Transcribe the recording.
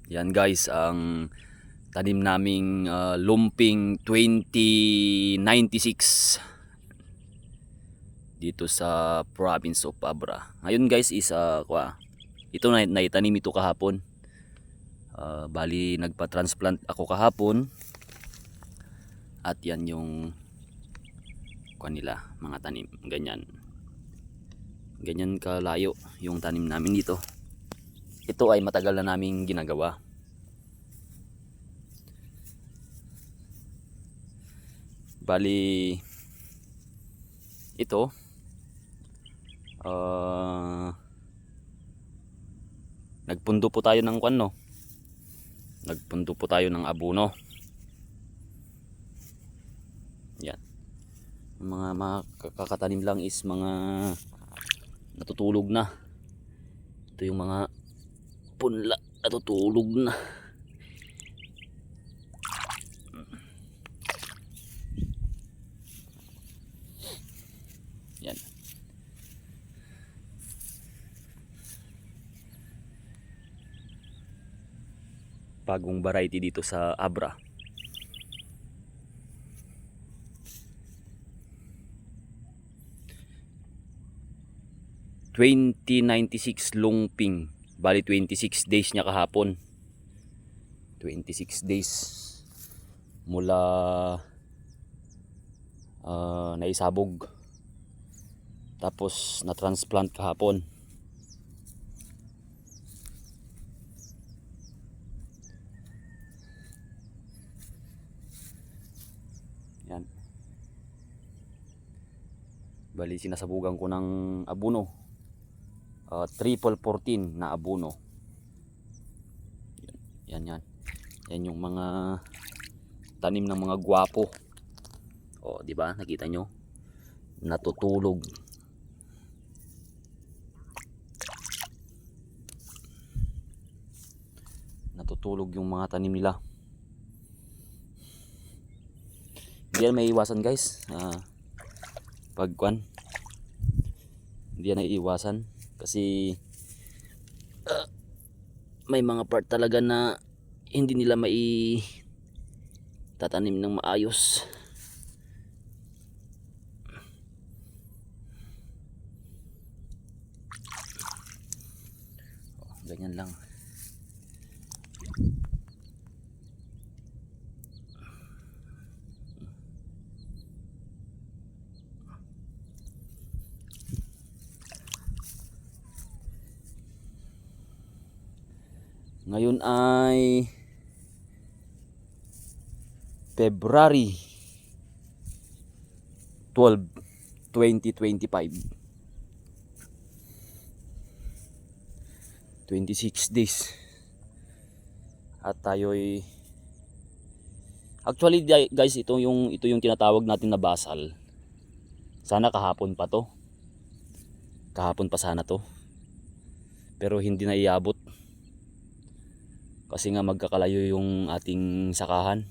Yan guys, ang tanim naming lumping 2096 dito sa province of Abra. Ngayon guys is ito na naitanim ito kahapon. Bali nagpa-transplant ako kahapon. At yan yung kanila mga tanim, ganyan kalayo yung tanim namin dito. Ito ay matagal na naming ginagawa. Bali ito nagpundo po tayo ng nagpundo po tayo ng abono. Yan. Mga kakatanim lang is mga natutulog na. Ito yung mga punla natutulog na. Yan. Bagong variety dito sa Abra. (2096) lumping. Bali 26 days niya kahapon. 26 days mula naisabog. Tapos na-transplant kahapon. Yan. Bali sinasabugan ko ng abono. Triple 14 na abono. Yan. Yan yung mga tanim ng mga gwapo. O, di ba? Nakita nyo? Natutulog. Natutulog yung mga tanim nila. Hindi yan may iwasan guys. Pagkuan. Hindi yan ay iwasan. Kasi may mga part talaga na hindi nila tatanim ng maayos. Ganyan lang. Ngayon ay February 12, 2025. 26 days. At tayo'y actually guys, ito yung tinatawag natin na basal. Sana kahapon pa to. Kahapon pa sana to. Pero hindi na iabot. Kasi nga magkakalayo yung ating sakahan.